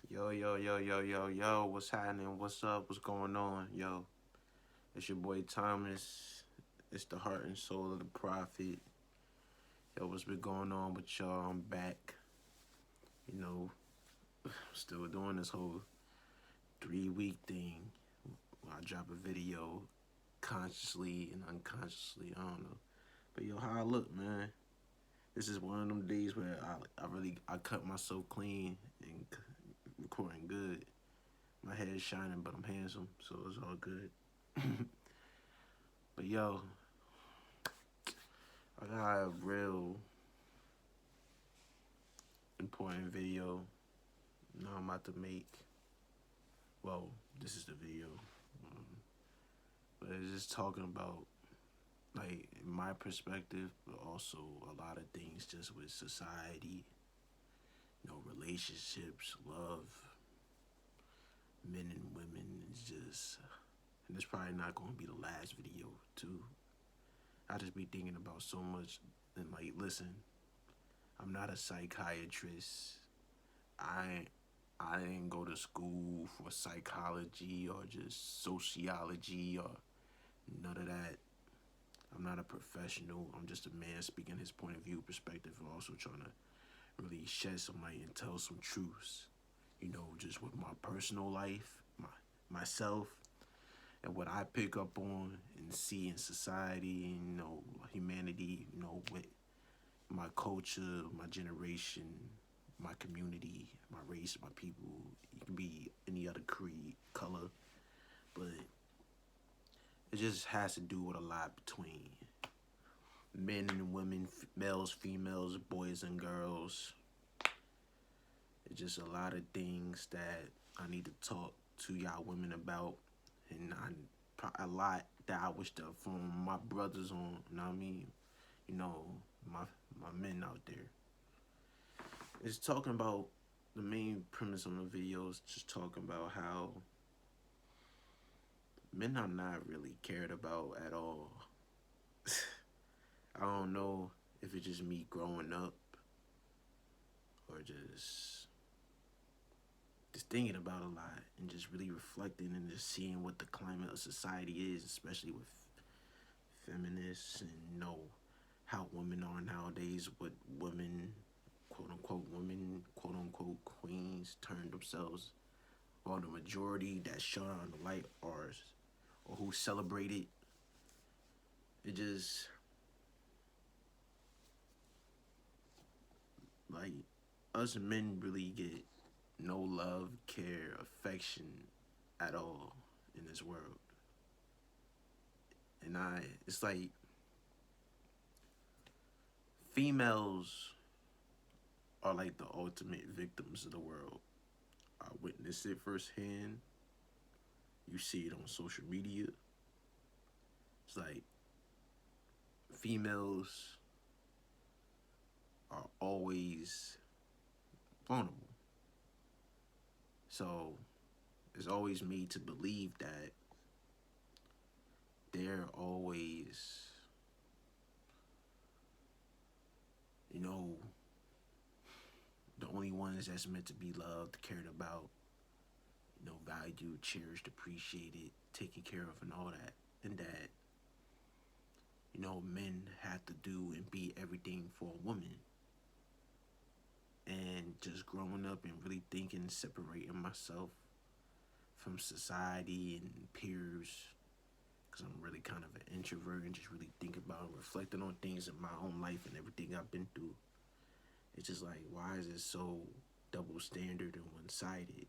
Yo, yo, yo, yo, yo, yo, what's happening? What's up? What's going on? Yo, it's your boy Thomas. It's the heart and soul of the prophet. Yo, what's been going on with y'all? I'm back. You know, still doing this whole 3 week thing. I drop a video consciously and unconsciously. I don't know. But yo, how I look, man. This is one of them days where I cut myself clean and recording good. My head's shining, but I'm handsome, so it's all good. But yo, I got a real important video now I'm about to make. Well, this is the video. Um, but it's just talking about, like, my perspective, but also a lot of things just with society, relationships, love, men and women. It's just, and it's probably not going to be the last video, too. I just be thinking about so much. And, like, listen, I'm not a psychiatrist. I I didn't go to school for psychology or just sociology or none of that. I'm not a professional. I'm just a man speaking his point of view, perspective, and also trying to really shed some light and tell some truths. Just with my personal life, myself, and what I pick up on and see in society, humanity, with my culture, my generation, my community, my race, my people. You can be any other creed, color, but it just has to do with a lot between men and women, males, females, boys and girls. It's just a lot of things that I need to talk to y'all women about, and a lot that I wish to inform my brothers on. You know what I mean? You know, my my men out there. It's talking about the main premise of the video is just talking about how men are not really cared about at all. I don't know if it's just me growing up or just thinking about a lot and just really reflecting and just seeing what the climate of society is, especially with feminists and how women are nowadays, what women, quote unquote queens turn themselves, or the majority that shone on the light or who celebrated. It just, like, us men really get no love, care, affection at all in this world. And it's like females are like the ultimate victims of the world. I witnessed it firsthand. You see it on social media. It's like females are always vulnerable. So it's always made to believe that they're always, you know, the only ones that's meant to be loved, cared about, valued, cherished, appreciated, taken care of, and all that. And that, men have to do and be everything for a woman. And just growing up and really thinking, separating myself from society and peers, because I'm really kind of an introvert and just really think about and reflecting on things in my own life and everything I've been through. It's just like, why is it so double standard and one sided?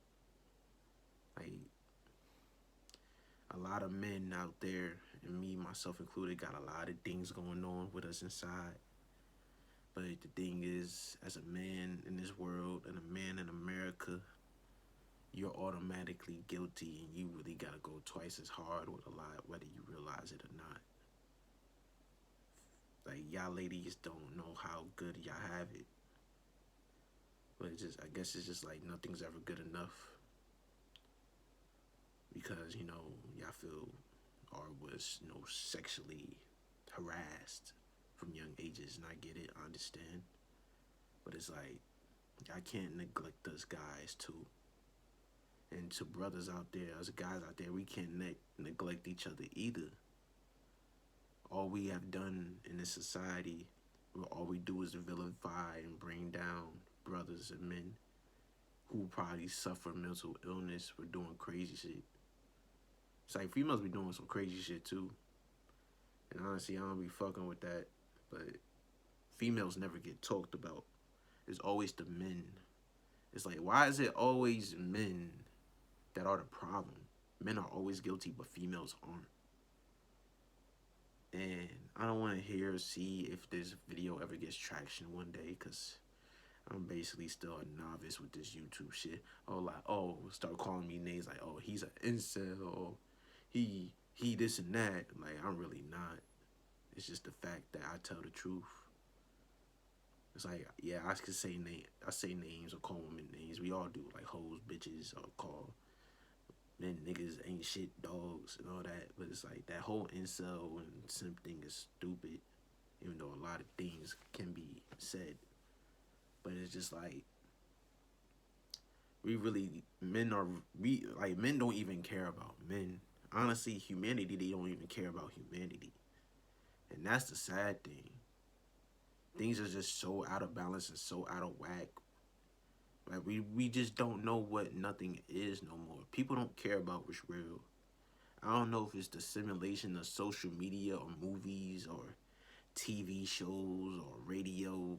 Like, a lot of men out there, and me, myself included, got a lot of things going on with us inside. But the thing is, as a man in this world and a man in America, you're automatically guilty and you really gotta go twice as hard with a lot, whether you realize it or not. Like, y'all ladies don't know how good y'all have it. But I guess it's just like nothing's ever good enough. Because, y'all feel or was, sexually harassed from young ages. And I get it, I understand. But it's like, I can't neglect those guys too. And to brothers out there, us guys out there, we can't neglect each other either. All we have done in this society, all we do is vilify and bring down brothers and men who probably suffer mental illness for doing crazy shit. It's like females be doing some crazy shit too. And honestly, I don't be fucking with that. But females never get talked about. It's always the men. It's like, why is it always men that are the problem? Men are always guilty, but females aren't. And I don't want to hear or see if this video ever gets traction one day, because I'm basically still a novice with this YouTube shit. Oh, like, oh, start calling me names like, oh, he's an incel, or he this and that. Like, I'm really not. It's just the fact that I tell the truth. It's like, yeah, I could say I say names or call women names. We all do, like hoes, bitches, or call men niggas ain't shit, dogs, and all that. But it's like that whole incel and simp thing is stupid, even though a lot of things can be said. But it's just like, men don't even care about men. Honestly, humanity, they don't even care about humanity. And that's the sad thing. Things are just so out of balance and so out of whack. Like, we just don't know what nothing is no more. People don't care about what's real. I don't know if it's the simulation of social media or movies or TV shows or radio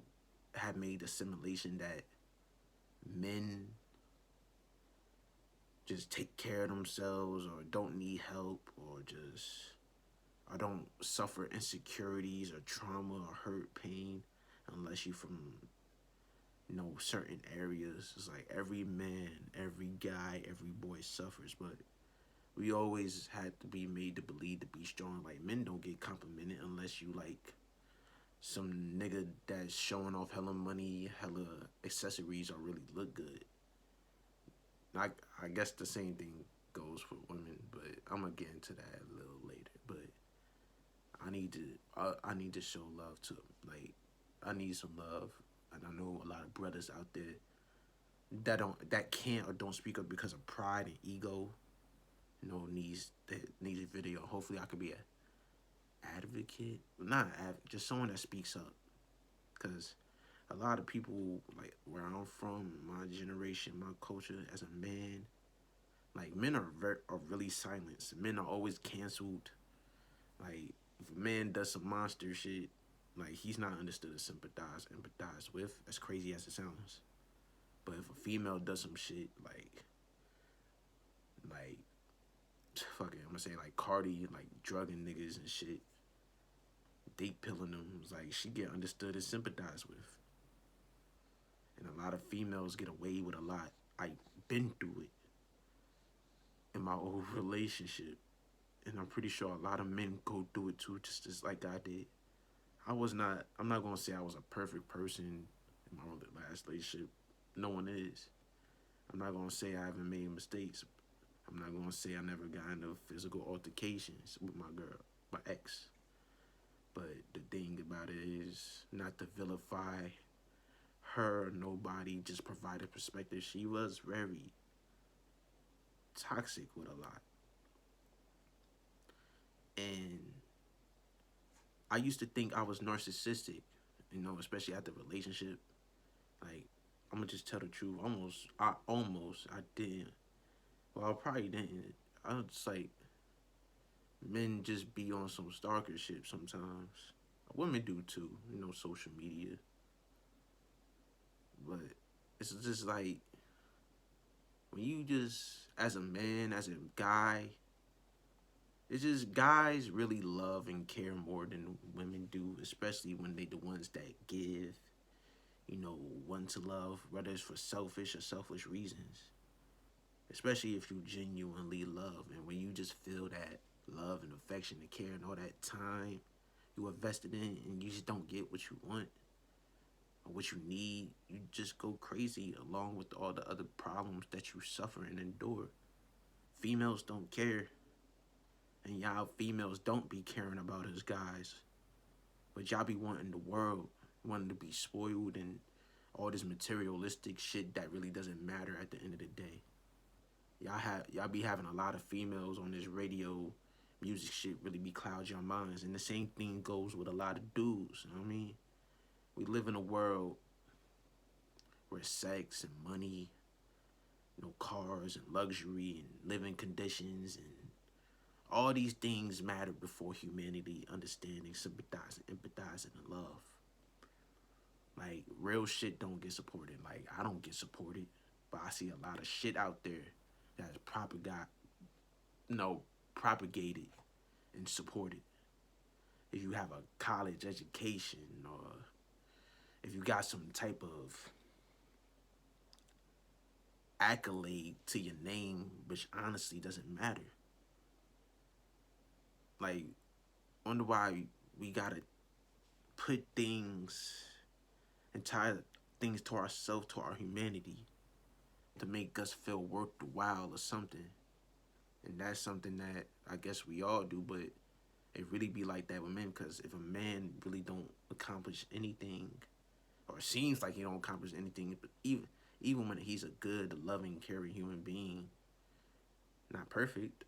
have made the simulation that men just take care of themselves or don't need help or don't suffer insecurities or trauma or hurt, pain, unless you from certain areas. It's like every man, every guy, every boy suffers, but we always had to be made to believe to be strong. Like, men don't get complimented unless you like some nigga that's showing off hella money, hella accessories, or really look good. I guess the same thing goes for women, but I'm gonna get into that a little later. But I need to show love to them. Like, I need some love, and I know a lot of brothers out there that can't or don't speak up because of pride and ego. Needs a video. Hopefully, I could be a advocate, not an advocate, just someone that speaks up, because a lot of people, like where I'm from, my generation, my culture, as a man, like, men are really silenced. Men are always canceled. Like, if a man does some monster shit, like, he's not understood or empathize with, as crazy as it sounds. But if a female does some shit, like, fuck it, I'm gonna say, like, Cardi, like, drugging niggas and shit, date pilling them, like, she get understood and sympathized with. And a lot of females get away with a lot. I've been through it in my old relationship. And I'm pretty sure a lot of men go through it too, just as like I did. I'm not going to say I was a perfect person in my last relationship. No one is. I'm not going to say I haven't made mistakes. I'm not going to say I never got into physical altercations with my girl, my ex. But the thing about it is not to vilify her or nobody, just provide a perspective. She was very toxic with a lot. And I used to think I was narcissistic, especially after the relationship. Like, I'm gonna just tell the truth. I didn't. Well, I probably didn't. I was just like, men just be on some stalker shit sometimes. Women do too, social media. But it's just like, when you just, as a man, as a guy, it's just guys really love and care more than women do, especially when they the ones that give, want to love, whether it's for selfish or selfish reasons. Especially if you genuinely love, and when you just feel that love and affection and care and all that time you invested in, and you just don't get what you want or what you need, you just go crazy along with all the other problems that you suffer and endure. Females don't care. And y'all females don't be caring about us guys. But y'all be wanting the world, wanting to be spoiled and all this materialistic shit that really doesn't matter at the end of the day. Y'all be having a lot of females on this radio music shit really be cloud your minds. And the same thing goes with a lot of dudes, you know what I mean? We live in a world where sex and money, cars and luxury and living conditions and all these things matter before humanity, understanding, sympathizing, empathizing, and love. Like, real shit don't get supported. Like, I don't get supported, but I see a lot of shit out there that's propagated and supported. If you have a college education or if you got some type of accolade to your name, which honestly doesn't matter. Like, wonder why we gotta put things and tie things to ourselves, to our humanity, to make us feel worth the while or something. And that's something that I guess we all do, but it really be like that with men, because if a man really don't accomplish anything, or seems like he don't accomplish anything, but even when he's a good, loving, caring human being, not perfect,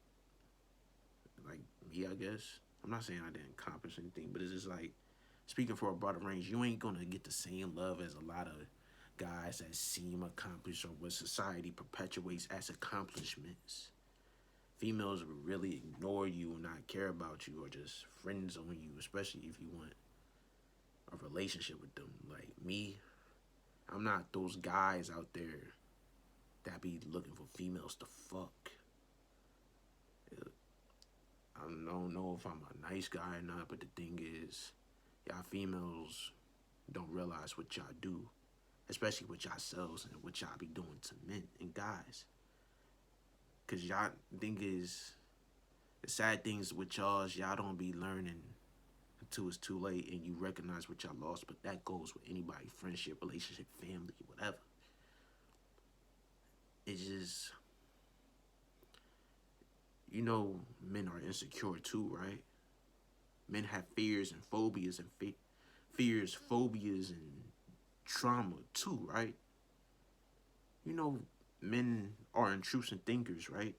like me, I guess. I'm not saying I didn't accomplish anything, but it's just like, speaking for a broader range, you ain't gonna get the same love as a lot of guys that seem accomplished or what society perpetuates as accomplishments. Females will really ignore you and not care about you or just friend zone you, especially if you want a relationship with them. Like me, I'm not those guys out there that be looking for females to fuck. I don't know if I'm a nice guy or not, but the thing is, y'all females don't realize what y'all do, especially with yourselves and what y'all be doing to men and guys. Cause y'all, the thing is, the sad things with y'all is y'all don't be learning until it's too late and you recognize what y'all lost. But that goes with anybody, friendship, relationship, family, whatever. It's just, men are insecure too, right? Men have fears and phobias and phobias and trauma too, right? Men are intrusive thinkers, right?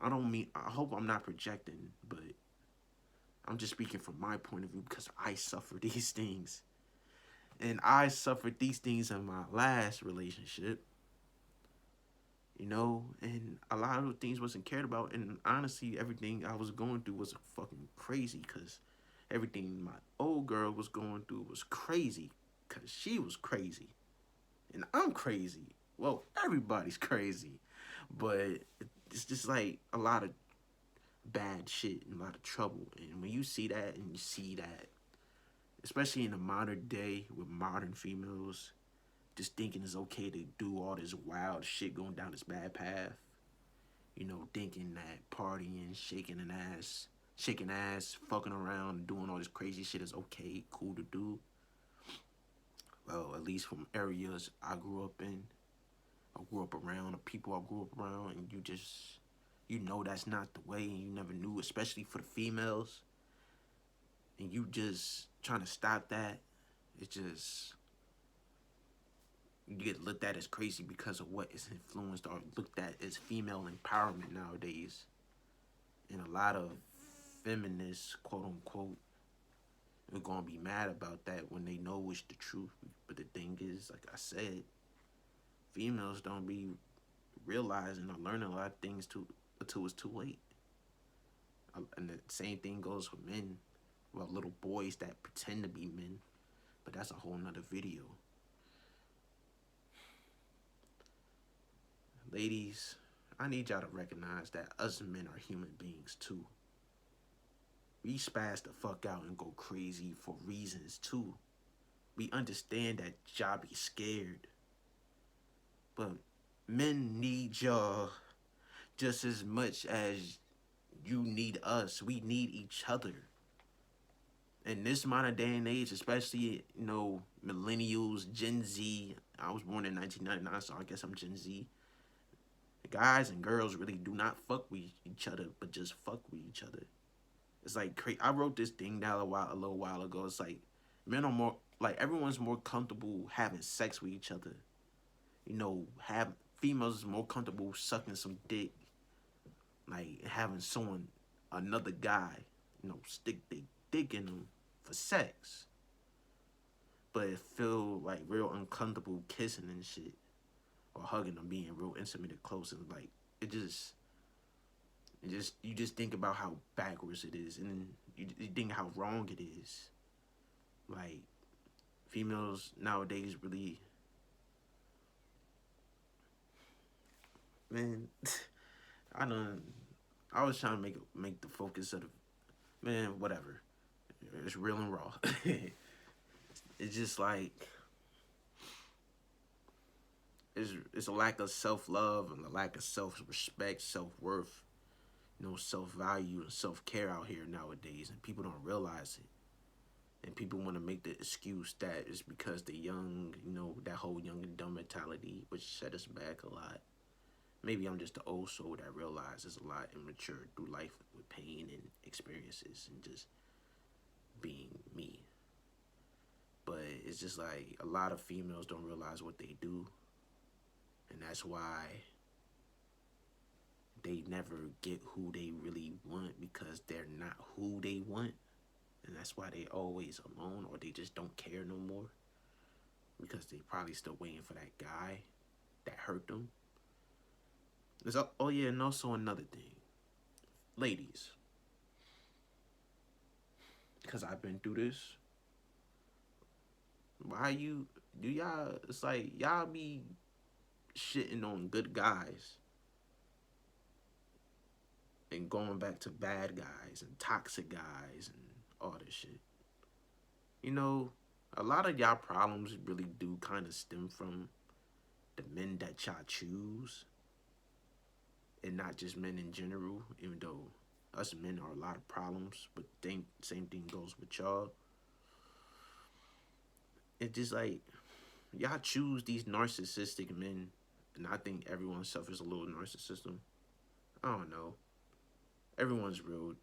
I hope I'm not projecting, but I'm just speaking from my point of view because I suffer these things. And I suffered these things in my last relationship, and a lot of things wasn't cared about. And honestly, everything I was going through was fucking crazy because everything my old girl was going through was crazy because she was crazy. And I'm crazy. Well, everybody's crazy. But it's just like a lot of bad shit and a lot of trouble. And when you see that and you see that, especially in the modern day with modern females, just thinking it's okay to do all this wild shit going down this bad path. Thinking that partying, shaking ass, fucking around, doing all this crazy shit is okay, cool to do. Well, at least from areas I grew up in, I grew up around, the people I grew up around, and that's not the way, and you never knew, especially for the females. And you just trying to stop that, it just, you get looked at as crazy because of what is influenced or looked at as female empowerment nowadays. And a lot of feminists, quote unquote, are gonna be mad about that when they know it's the truth. But the thing is, like I said, females don't be realizing or learning a lot of things until it's too late. And the same thing goes for men. Well, little boys that pretend to be men. But that's a whole nother video. Ladies, I need y'all to recognize that us men are human beings too. We spaz the fuck out and go crazy for reasons too. We understand that y'all be scared. But men need y'all just as much as you need us. We need each other. In this modern day and age, especially, millennials, Gen Z. I was born in 1999, so I guess I'm Gen Z. Guys and girls really do not fuck with each other, but just fuck with each other. It's like, I wrote this thing down a little while ago. It's like, men are more, like, everyone's more comfortable having sex with each other. females is more comfortable sucking some dick, like having someone, another guy, stick their dick in them for sex, but it feel like real uncomfortable kissing and shit, or hugging them, being real intimate and close, and like you just think about how backwards it is, and then you think how wrong it is. Like, females nowadays really, man. I don't. I was trying to make the focus of the, man. Whatever. It's real and raw. It's just like it's a lack of self love and a lack of self respect, self worth, self value and self care out here nowadays, and people don't realize it. And people want to make the excuse that it's because they're young, that whole young and dumb mentality, which set us back a lot. Maybe I'm just the old soul that realizes a lot and matured through life with pain and experiences and just being me. But it's just like a lot of females don't realize what they do, and that's why they never get who they really want, because they're not who they want. And that's why they always alone, or they just don't care no more, because they probably still waiting for that guy that hurt them. Oh yeah, and also another thing, ladies, because I've been through this. It's like y'all be shitting on good guys and going back to bad guys and toxic guys and all this shit. A lot of y'all problems really do kind of stem from the men that y'all choose, and not just men in general, even though us men are a lot of problems, but same thing goes with y'all. It's just like y'all choose these narcissistic men, and I think everyone suffers a little narcissism. I don't know. Everyone's real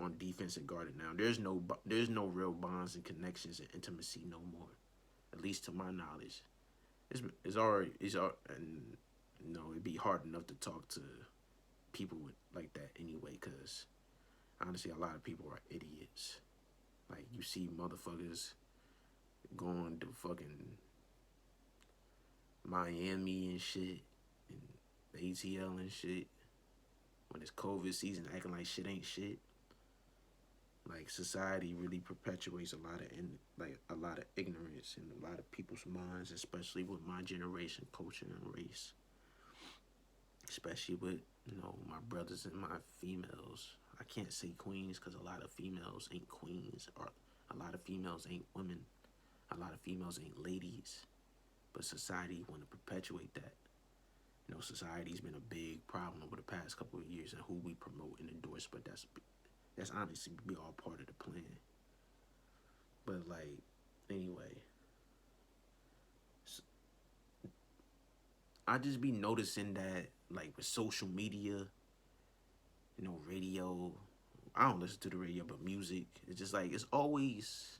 on defense and guarded now. There's no real bonds and connections and intimacy no more, at least to my knowledge. It's already and it'd be hard enough to talk to people like that anyway, because honestly, a lot of people are idiots. Like, you see motherfuckers going to fucking Miami and shit, and ATL and shit, when it's COVID season, acting like shit ain't shit. Like, society really perpetuates a lot of ignorance in a lot of people's minds, especially with my generation, culture, and race. Especially with, my brothers and my females. I can't say queens, because a lot of females ain't queens, or a lot of females ain't women. A lot of females ain't ladies. But society want to perpetuate that. Society's been a big problem over the past couple of years, and who we promote and endorse, but that's honestly be all part of the plan. But like, anyway, I just be noticing that, like, with social media, radio, I don't listen to the radio, but music, it's just like, it's always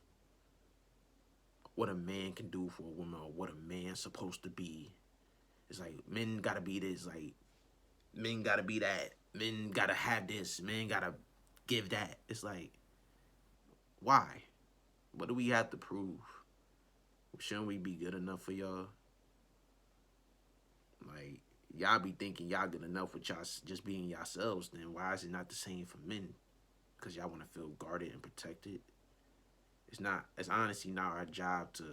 what a man can do for a woman, or what a man's supposed to be. It's like, men gotta be this, like, men gotta be that, men gotta have this, men gotta give that. It's like, why? What do we have to prove? Shouldn't we be good enough for y'all? Like, y'all be thinking y'all good enough with y'all just being yourselves, then why is it not the same for men? Because y'all want to feel guarded and protected? It's honestly not our job to,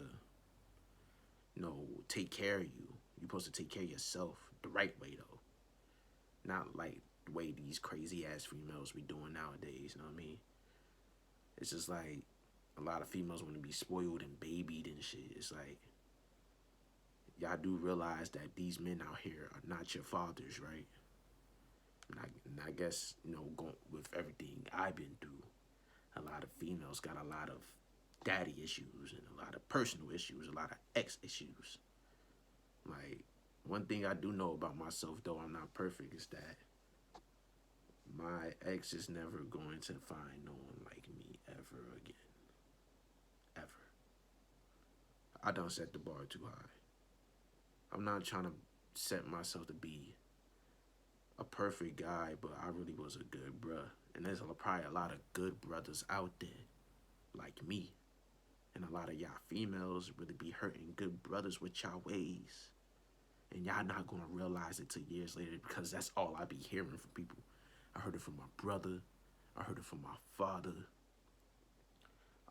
take care of you. You're supposed to take care of yourself the right way, though. Not like the way these crazy ass females be doing nowadays, you know what I mean? It's just like, a lot of females want to be spoiled and babied and shit. It's like, y'all do realize that these men out here are not your fathers, right? And I guess, going with everything I've been through, a lot of females got a lot of daddy issues and a lot of personal issues, a lot of ex issues. Like, one thing I do know about myself, though I'm not perfect, is that my ex is never going to find no one like me ever again. Ever. I done set the bar too high. I'm not trying to set myself to be a perfect guy, but I really was a good bruh. And there's probably a lot of good brothers out there like me. And a lot of y'all females really be hurting good brothers with y'all ways. And y'all not gonna realize it till years later because that's all I be hearing from people. I heard it from my brother. I heard it from my father.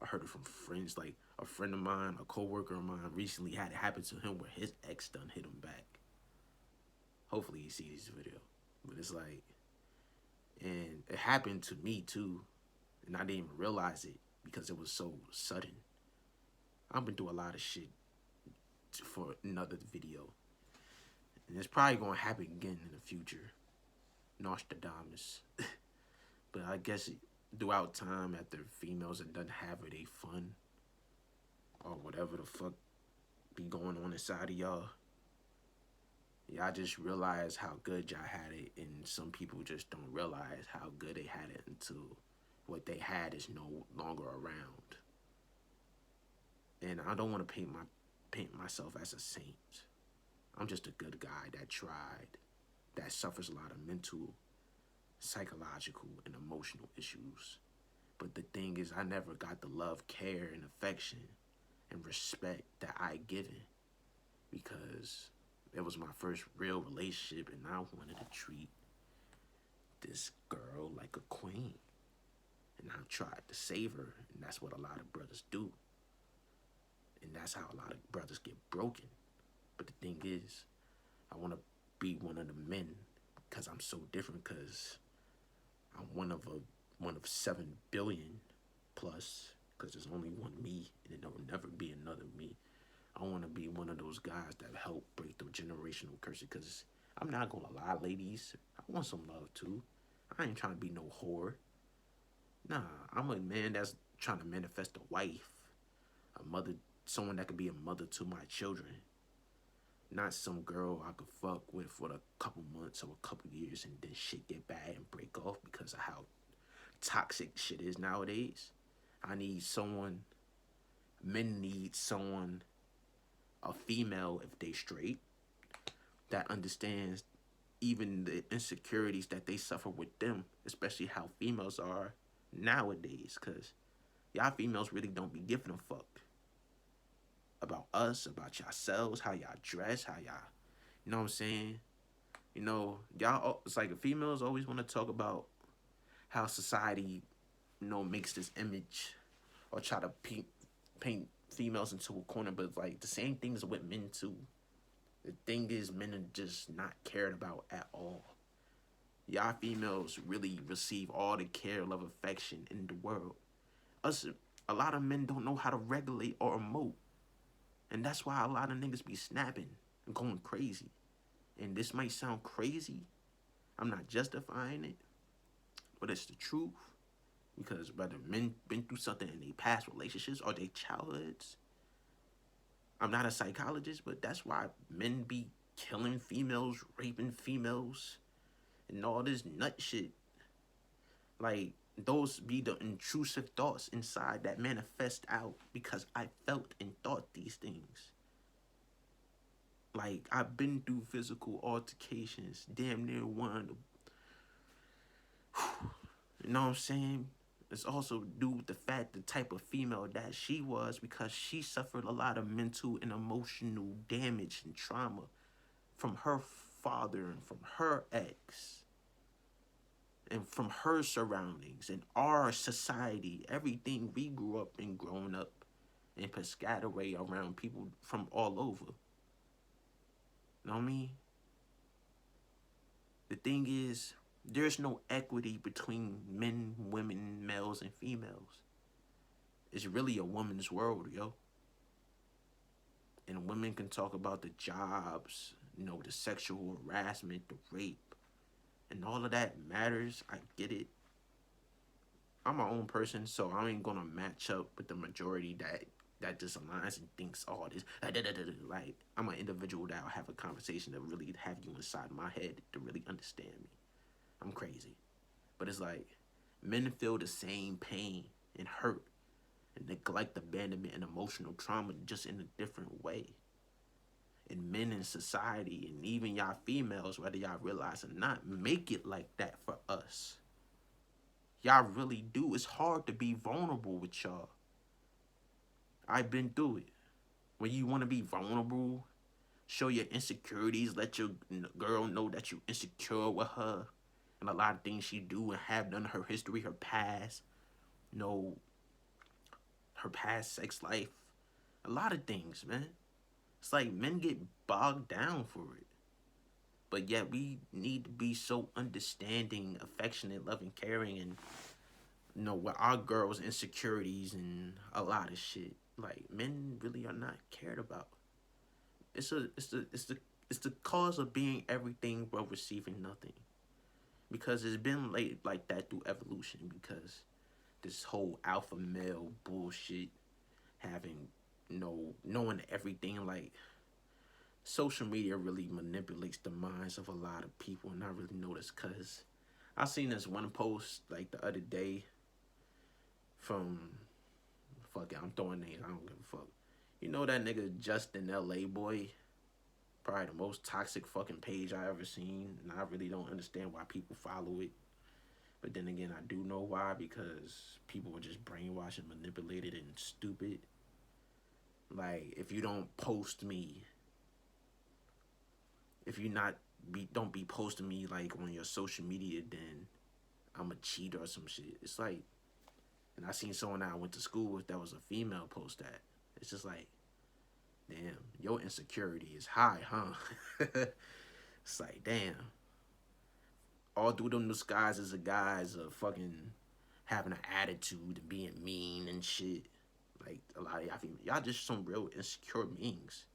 I heard it from friends. Like a friend of mine, a coworker of mine recently had it happen to him where his ex done hit him back. Hopefully he sees this video. But it's like, and it happened to me too. And I didn't even realize it because it was so sudden. I've been through a lot of shit for another video. And it's probably going to happen again in the future. Nostradamus. But I guess throughout time, after females have done have it, they fun. Or whatever the fuck be going on inside of y'all. Y'all just realize how good y'all had it. And some people just don't realize how good they had it until what they had is no longer around. And I don't want to paint myself as a saint. I'm just a good guy that tried, that suffers a lot of mental, psychological, and emotional issues. But the thing is, I never got the love, care, and affection and respect that I given because it was my first real relationship and I wanted to treat this girl like a queen. And I tried to save her, and that's what a lot of brothers do. And that's how a lot of brothers get broken. But the thing is, I want to be one of the men because I'm so different because I'm one of 7 billion plus because there's only one me and there will never be another me. I want to be one of those guys that help break the generational curse because I'm not going to lie, ladies. I want some love too. I ain't trying to be no whore. Nah, I'm a man that's trying to manifest a wife, a mother, someone that could be a mother to my children. Not some girl I could fuck with for a couple months or a couple years and then shit get bad and break off because of how toxic shit is nowadays. I need someone, men need someone, a female if they straight, that understands even the insecurities that they suffer with them, especially how females are nowadays, because y'all females really don't be giving a fuck about us, about yourselves, how y'all dress, how y'all, you know what I'm saying? You know, y'all, it's like the females always want to talk about how society, you know, makes this image or try to paint females into a corner, but like the same things with men too. The thing is, men are just not cared about at all. Y'all females really receive all the care, love, affection in the world. Us, a lot of men don't know how to regulate or emote. And that's why a lot of niggas be snapping and going crazy. And this might sound crazy. I'm not justifying it. But it's the truth. Because whether men been through something in their past relationships or their childhoods. I'm not a psychologist, but that's why men be killing females, raping females, and all this nut shit. Like, those be the intrusive thoughts inside that manifest out because I felt and thought these things. Like, I've been through physical altercations, damn near one. You know what I'm saying? It's also due with the fact the type of female that she was because she suffered a lot of mental and emotional damage and trauma from her father and from her ex and from her surroundings and our society, everything we grew up and grown up and piscataway around people from all over. You know what I mean? The thing is, there's no equity between men, women, males, and females. It's really a woman's world, yo. And women can talk about the jobs, you know, the sexual harassment, the rape, and all of that matters. I get it. I'm my own person, so I ain't gonna match up with the majority that just aligns and thinks all this. Like, I'm an individual that'll have a conversation to really have you inside my head to really understand me. I'm crazy. But it's like, men feel the same pain and hurt and neglect, abandonment, and emotional trauma just in a different way. And men in society, and even y'all females, whether y'all realize or not, make it like that for us. Y'all really do. It's hard to be vulnerable with y'all. I've been through it. When you want to be vulnerable, show your insecurities, let your girl know that you're insecure with her, and a lot of things she do and have done, her history, her past, you know, her past sex life, a lot of things, man. It's like men get bogged down for it. But yet we need to be so understanding, affectionate, loving, caring, and with our girls' insecurities and a lot of shit. Like men really are not cared about. It's the cause of being everything but receiving nothing. Because it's been like that through evolution. Because this whole alpha male bullshit, having knowing everything, like social media really manipulates the minds of a lot of people, and I really noticed because I seen this one post like the other day from, fuck it, I'm throwing names, I don't give a fuck. You know that nigga Justin LA Boy? Probably the most toxic fucking page I ever seen, and I really don't understand why people follow it. But then again, I do know why, because people were just brainwashed and manipulated and stupid. Like, if you don't post me, if you don't be posting me like on your social media, then I'm a cheater or some shit. It's like, and I seen someone that I went to school with that was a female post that. It's just like, damn, your insecurity is high, huh? It's like, damn. All through them disguises of guys of fucking having an attitude and being mean and shit. Like, a lot of y'all just some real insecure beings.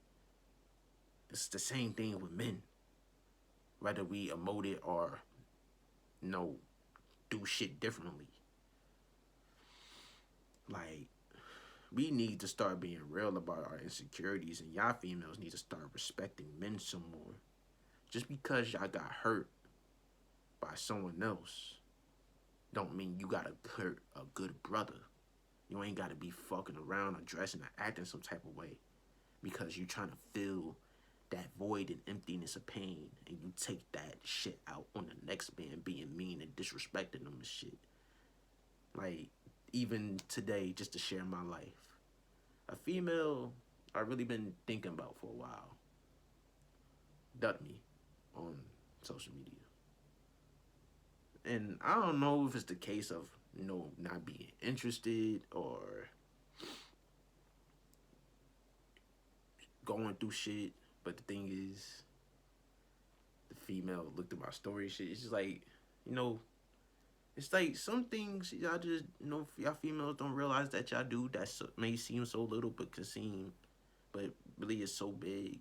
It's the same thing with men. Whether we emote it or, do shit differently. Like, we need to start being real about our insecurities, and y'all females need to start respecting men some more. Just because y'all got hurt by someone else don't mean you gotta hurt a good brother. You ain't gotta be fucking around or dressing or acting some type of way because you trying to fill that void and emptiness of pain, and you take that shit out on the next man being mean and disrespecting them and shit. Like, even today, just to share my life, a female I've really been thinking about for a while ducked me on social media. And I don't know if it's the case of, not being interested or going through shit. But the thing is, the female looked at my story shit. It's just like, it's like some things y'all just, y'all females don't realize that y'all do that may seem so little but but really is so big.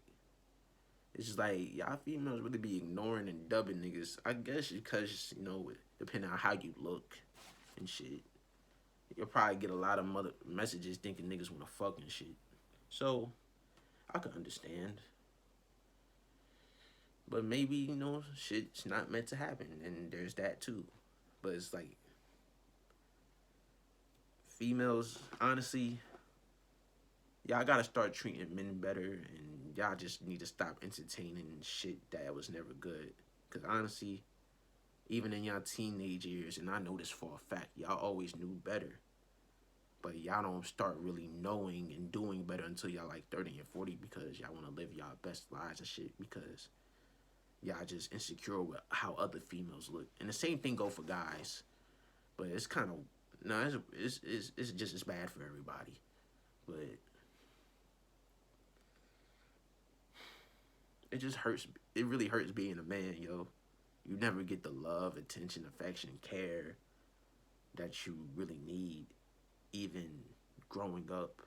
It's just like, y'all females really be ignoring and dubbing niggas. I guess because, depending on how you look and shit, you'll probably get a lot of messages thinking niggas want to fuck and shit. So, I can understand. But maybe, shit's not meant to happen, and there's that too. But it's like, females, honestly, y'all gotta start treating men better, and y'all just need to stop entertaining shit that was never good. Because honestly, even in y'all teenage years, and I know this for a fact, y'all always knew better. But y'all don't start really knowing and doing better until y'all like 30 and 40 because y'all want to live y'all best lives and shit because y'all just insecure with how other females look. And the same thing go for guys. But it's kind of, no, it's just as bad for everybody. But it just hurts. It really hurts being a man, yo. You never get the love, attention, affection, care that you really need, even growing up.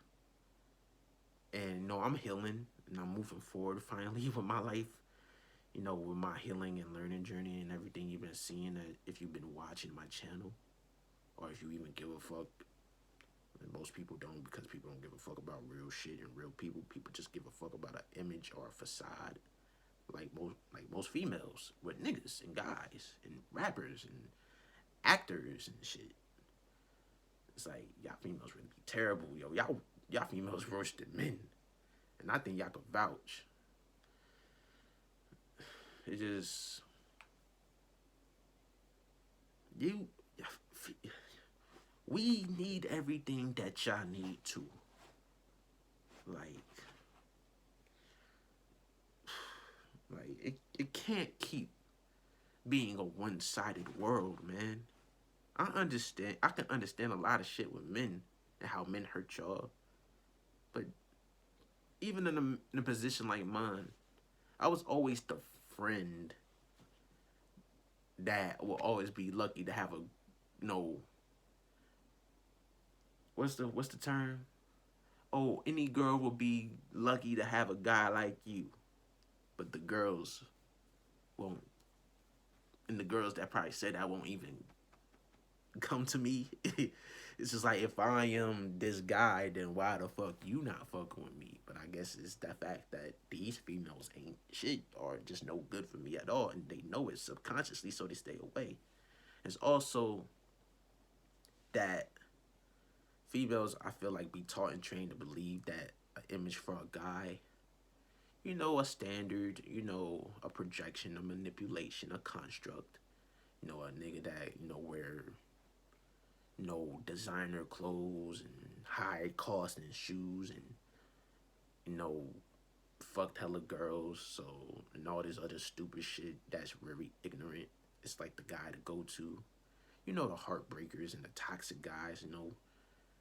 And I'm healing and I'm moving forward finally with my life. With my healing and learning journey and everything you've been seeing, that if you've been watching my channel, or if you even give a fuck. And most people don't, because people don't give a fuck about real shit and real people. People just give a fuck about an image or a facade. Like most females with niggas and guys and rappers and actors and shit. It's like, y'all females really be terrible, yo. Y'all females worse than men. And I think y'all could vouch. It just you. We need everything that y'all need to. Like, it can't keep being a one-sided world, man. I can understand a lot of shit with men and how men hurt y'all. But even in a position like mine, I was always the friend that will always be lucky to have a no. What's the term? Oh, any girl will be lucky to have a guy like you, but the girls won't. And the girls that probably say that won't even come to me. It's just like, if I am this guy, then why the fuck you not fucking with me? But I guess it's the fact that these females ain't shit or just no good for me at all, and they know it subconsciously, so they stay away. It's also that females, I feel like, be taught and trained to believe that an image for a guy, a standard, a projection, a manipulation, a construct, a nigga that, wear designer clothes and high costing shoes and, fucked hella girls, so, and all this other stupid shit that's very ignorant. It's like the guy to go to. The heartbreakers and the toxic guys,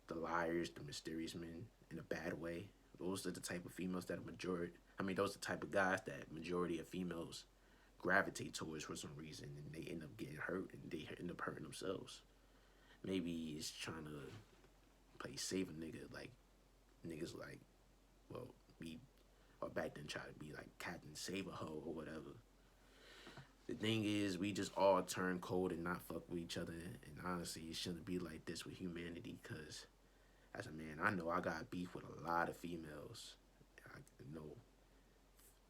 the liars, the mysterious men in a bad way. Those are the type of females that those are the type of guys that majority of females gravitate towards for some reason, and they end up getting hurt and they end up hurting themselves. Maybe he's trying to play save a nigga, like niggas like, well, be, or back then try to be like Captain Save a Hoe or whatever. The thing is, we just all turn cold and not fuck with each other, and honestly, it shouldn't be like this with humanity, because as a man, I know I got beef with a lot of females. I know,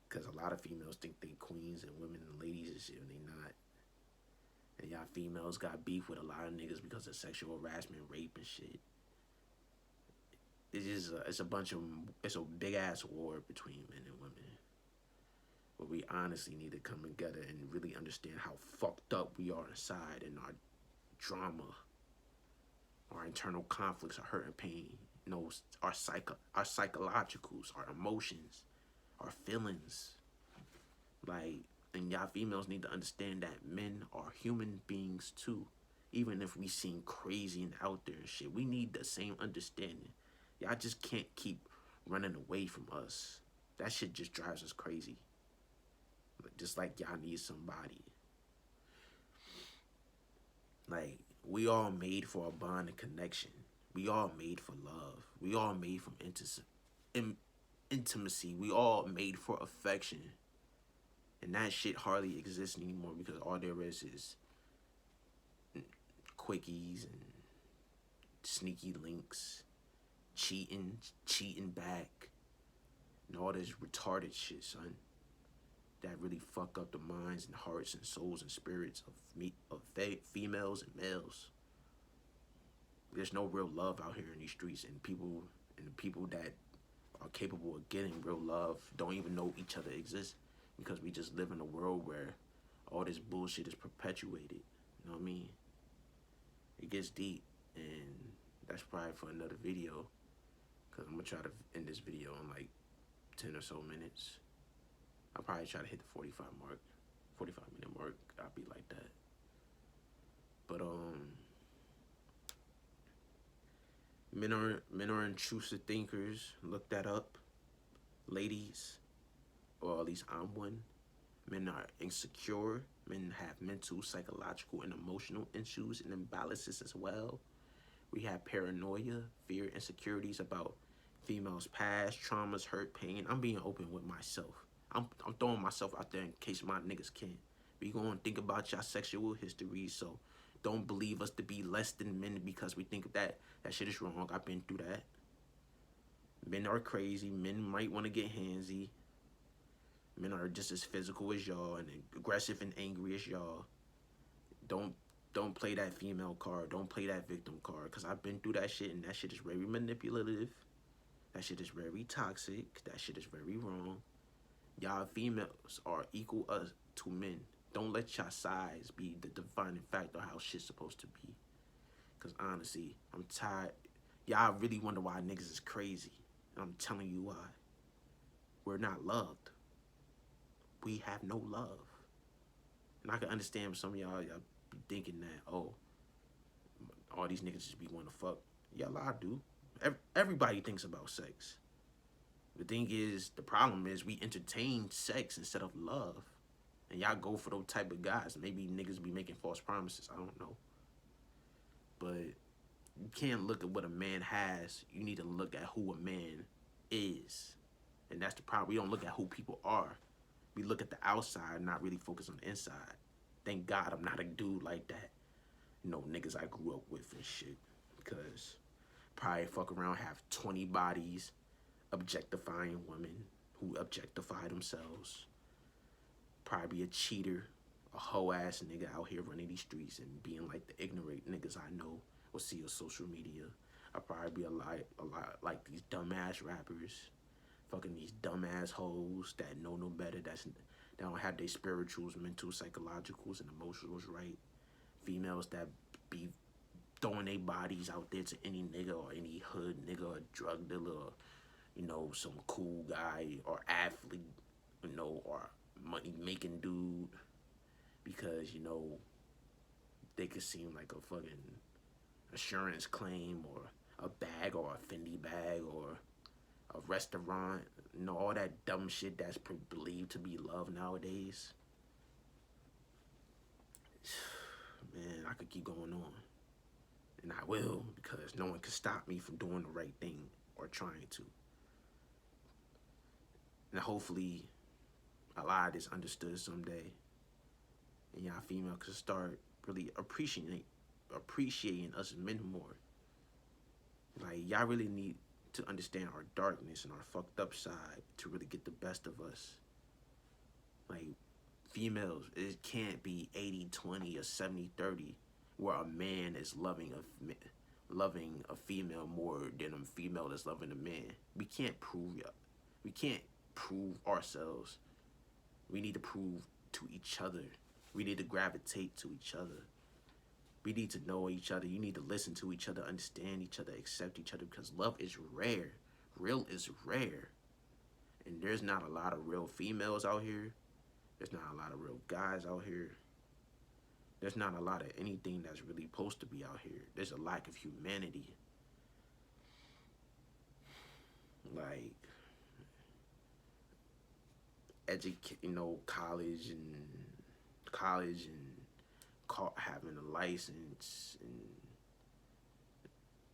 because a lot of females think they queens and women and ladies and shit, and they not. And y'all females got beef with a lot of niggas because of sexual harassment, rape, and shit. It's a big ass war between men and women. But we honestly need to come together and really understand how fucked up we are inside, and our drama, our internal conflicts, our hurt and pain, our psychologicals, our emotions, our feelings. Like, and y'all females need to understand that men are human beings too. Even if we seem crazy and out there and shit, we need the same understanding. Y'all just can't keep running away from us. That shit just drives us crazy. Just like y'all need somebody. Like, we all made for a bond and connection. We all made for love. We all made from intimacy. We all made for affection. And that shit hardly exists anymore, because all there is quickies and sneaky links, cheating back, and all this retarded shit, son. That really fuck up the minds and hearts and souls and spirits of females and males. There's no real love out here in these streets, and the people that are capable of getting real love don't even know each other exists, because we just live in a world where all this bullshit is perpetuated. You know what I mean? It gets deep, and that's probably for another video, because I'm going to try to end this video in like 10 or so minutes. I'll probably try to hit the 45 minute mark. I'll be like that. But men are intrusive thinkers. Look that up, ladies, or at least I'm one. Men are insecure. Men have mental, psychological, and emotional issues and imbalances as well. We have paranoia, fear, insecurities about females' past, traumas, hurt, pain. I'm being open with myself. I'm throwing myself out there in case my niggas can't. We gonna think about y'all sexual history, so don't believe us to be less than men because we think that shit is wrong. I've been through that. Men are crazy. Men might want to get handsy. Men are just as physical as y'all and aggressive and angry as y'all. Don't play that female card. Don't play that victim card, because I've been through that shit, and that shit is very manipulative. That shit is very toxic. That shit is very wrong. Y'all females are two men. Don't let your size be the defining factor of how shit's supposed to be. Cause honestly, I'm tired. Y'all really wonder why niggas is crazy. And I'm telling you why. We're not loved. We have no love. And I can understand some of y'all be thinking that, oh, all these niggas just be wanting to fuck. Yeah, I do. Everybody thinks about sex. The thing is, the problem is we entertain sex instead of love. And y'all go for those type of guys. Maybe niggas be making false promises. I don't know. But you can't look at what a man has. You need to look at who a man is. And that's the problem. We don't look at who people are. We look at the outside, not really focus on the inside. Thank God I'm not a dude like that. You know, niggas I grew up with and shit. Because probably fuck around, have 20 bodies, objectifying women who objectify themselves. Probably be a cheater, a hoe ass nigga out here running these streets and being like the ignorant niggas I know or see on social media. I probably be a lot like these dumbass rappers, fucking these dumbass hoes that know no better. That don't have their spirituals, mental, psychologicals, and emotionals right. Females that be throwing their bodies out there to any nigga or any hood nigga or drug dealer or, you know, some cool guy or athlete, you know, or money making dude, because, you know, they could seem like a fucking assurance claim or a bag or a Fendi bag or a restaurant, you know, all that dumb shit that's believed to be love nowadays. Man, I could keep going on. And I will, because no one can stop me from doing the right thing or trying to. And hopefully a lot of this understood someday. And y'all female could start really appreciating us men more. Like, y'all really need to understand our darkness and our fucked up side to really get the best of us. Like, females, it can't be 80-20 or 70-30 where a man is loving a female more than a female is loving a man. We can't prove ourselves. We need to prove to each other. We need to gravitate to each other. We need to know each other. You need to listen to each other, understand each other, accept each other, because love is rare. Real is rare. And there's not a lot of real females out here. There's not a lot of real guys out here. There's not a lot of anything that's really supposed to be out here. There's a lack of humanity. Like, college and having a license and,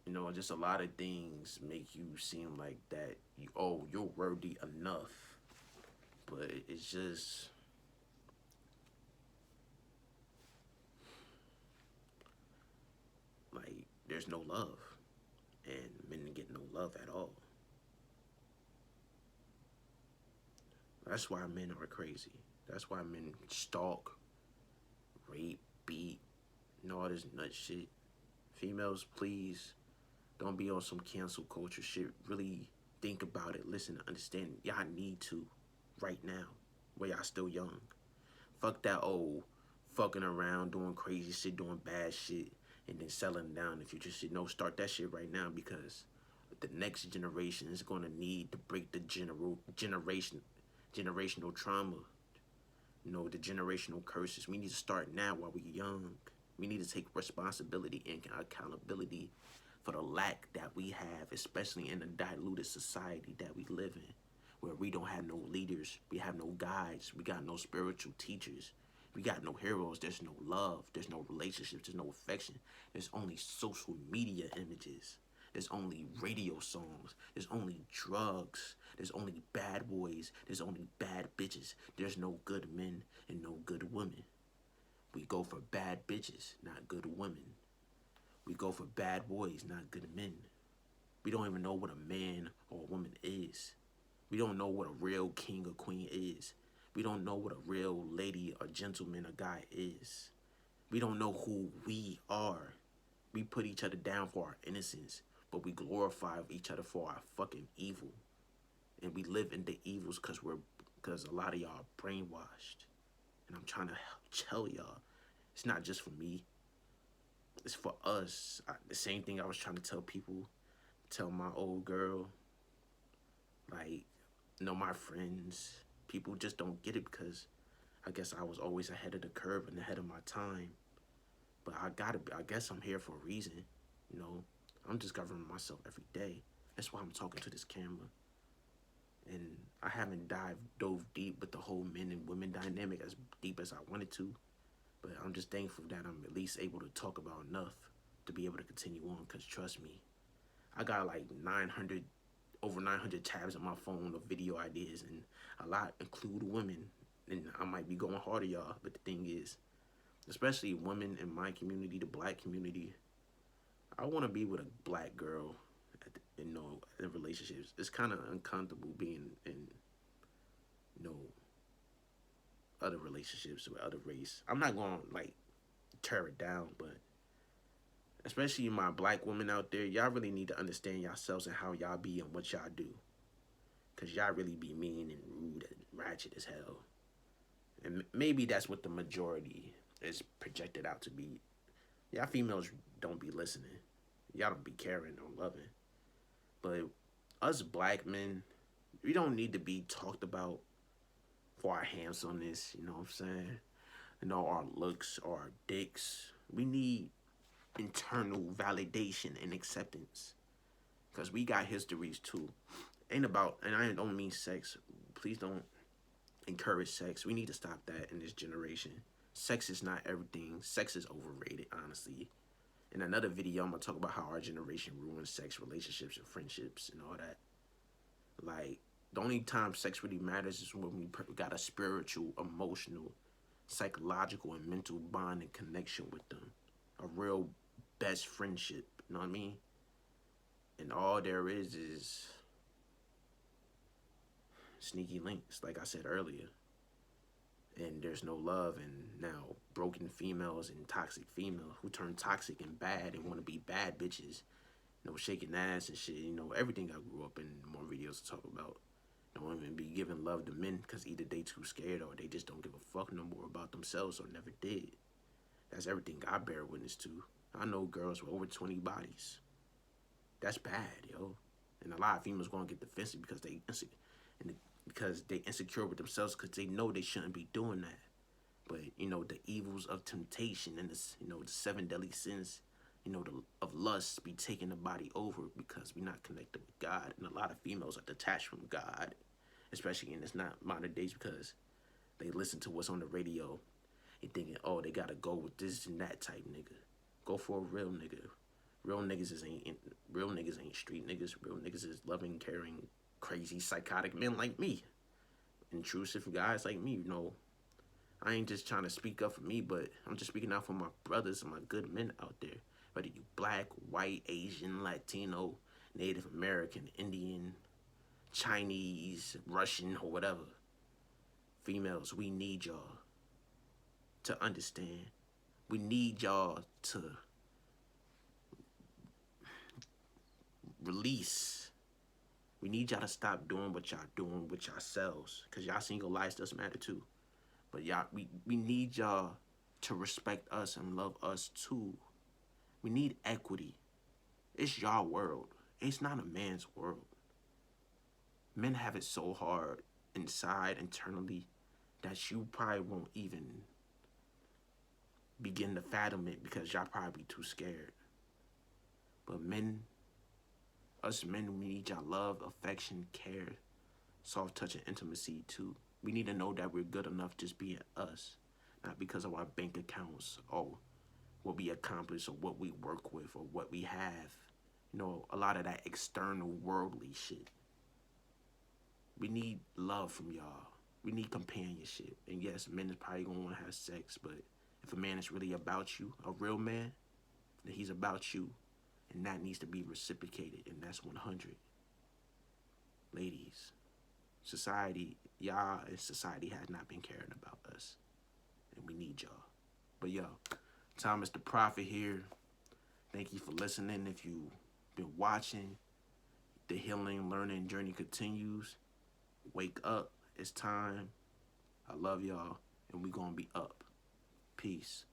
you know, just a lot of things make you seem like that you're worthy enough. But it's just, like, there's no love, and men get no love at all. That's why men are crazy. That's why men stalk, rape, beat, and all this nut shit. Females, please don't be on some cancel culture shit. Really think about it, listen, understand. Y'all need to right now, while y'all still young. Fuck that old fucking around, doing crazy shit, doing bad shit, and then settling down if you just shit. No, start that shit right now, because the next generation is going to need to break the generational trauma, you know, the generational curses. We need to start now while we're young. We need to take responsibility and accountability for the lack that we have, especially in a diluted society that we live in, where we don't have no leaders, we have no guides, we got no spiritual teachers, we got no heroes, there's no love, there's no relationships, there's no affection, there's only social media images, there's only radio songs, there's only drugs, there's only bad boys, there's only bad bitches, there's no good men and no good women. We go for bad bitches, not good women. We go for bad boys, not good men. We don't even know what a man or a woman is. We don't know what a real king or queen is. We don't know what a real lady or gentleman or guy is. We don't know who we are. We put each other down for our innocence, but we glorify each other for our fucking evil. And we live in the evils because a lot of y'all are brainwashed. And I'm trying to tell y'all, it's not just for me. It's for us. The same thing I was trying to tell people, tell my old girl, like, my friends. People just don't get it because I guess I was always ahead of the curve and ahead of my time. But I guess I'm here for a reason. I'm discovering myself every day. That's why I'm talking to this camera. And I haven't dove deep with the whole men and women dynamic as deep as I wanted to. But I'm just thankful that I'm at least able to talk about enough to be able to continue on. Because trust me, I got like over 900 tabs on my phone of video ideas, and a lot include women. And I might be going hard at y'all, but the thing is, especially women in my community, the black community, I want to be with a black girl, in relationships. It's kind of uncomfortable being in, other relationships with other race. I'm not going to, like, tear it down, but especially my black women out there, y'all really need to understand yourselves and how y'all be and what y'all do. Because y'all really be mean and rude and ratchet as hell. And maybe that's what the majority is projected out to be. Y'all females don't be listening. Y'all don't be caring or loving. But us black men, we don't need to be talked about for our handsomeness, you know what I'm saying? Our looks or our dicks. We need internal validation and acceptance. Because we got histories too. And I don't mean sex. Please don't encourage sex. We need to stop that in this generation. Sex is not everything. Sex is overrated, honestly. In another video, I'm going to talk about how our generation ruins sex, relationships, and friendships and all that. Like, the only time sex really matters is when we got a spiritual, emotional, psychological, and mental bond and connection with them. A real best friendship, you know what I mean? And all there is sneaky links, like I said earlier. And there's no love, and now broken females and toxic females who turn toxic and bad and want to be bad bitches, shaking ass and shit, everything I grew up in, more videos to talk about. Don't even be giving love to men because either they too scared or they just don't give a fuck no more about themselves or never did. That's everything I bear witness to. I know girls with over 20 bodies. That's bad, yo. And a lot of females going to get defensive because they insecure with themselves because they know they shouldn't be doing that. But, the evils of temptation and the 7 deadly sins, of lust be taking the body over because we're not connected with God. And a lot of females are detached from God, especially in this not modern days, because they listen to what's on the radio and thinking, oh, they got to go with this and that type nigga. Go for a real nigga. Real niggas ain't street niggas. Real niggas is loving, caring, crazy, psychotic men like me. Intrusive guys like me, I ain't just trying to speak up for me, but I'm just speaking out for my brothers and my good men out there. Whether you black, white, Asian, Latino, Native American, Indian, Chinese, Russian, or whatever. Females, we need y'all to understand. We need y'all to release. We need y'all to stop doing what y'all doing with yourselves. Because y'all single lives doesn't matter too. But y'all, we need y'all to respect us and love us too. We need equity. It's y'all world. It's not a man's world. Men have it so hard inside, internally, that you probably won't even begin to fathom it because y'all probably too scared. But us men, we need y'all love, affection, care, soft touch, and intimacy too. We need to know that we're good enough just being us, not because of our bank accounts or what we accomplish or what we work with or what we have. A lot of that external worldly shit. We need love from y'all. We need companionship. And yes, men is probably going to want to have sex, but if a man is really about you, a real man, then he's about you. And that needs to be reciprocated, and that's 100. Ladies, y'all and society has not been caring about us. And we need y'all. But yo, Thomas the Prophet here. Thank you for listening. If you've been watching, the healing, learning journey continues. Wake up. It's time. I love y'all. and we gonna be up. Peace.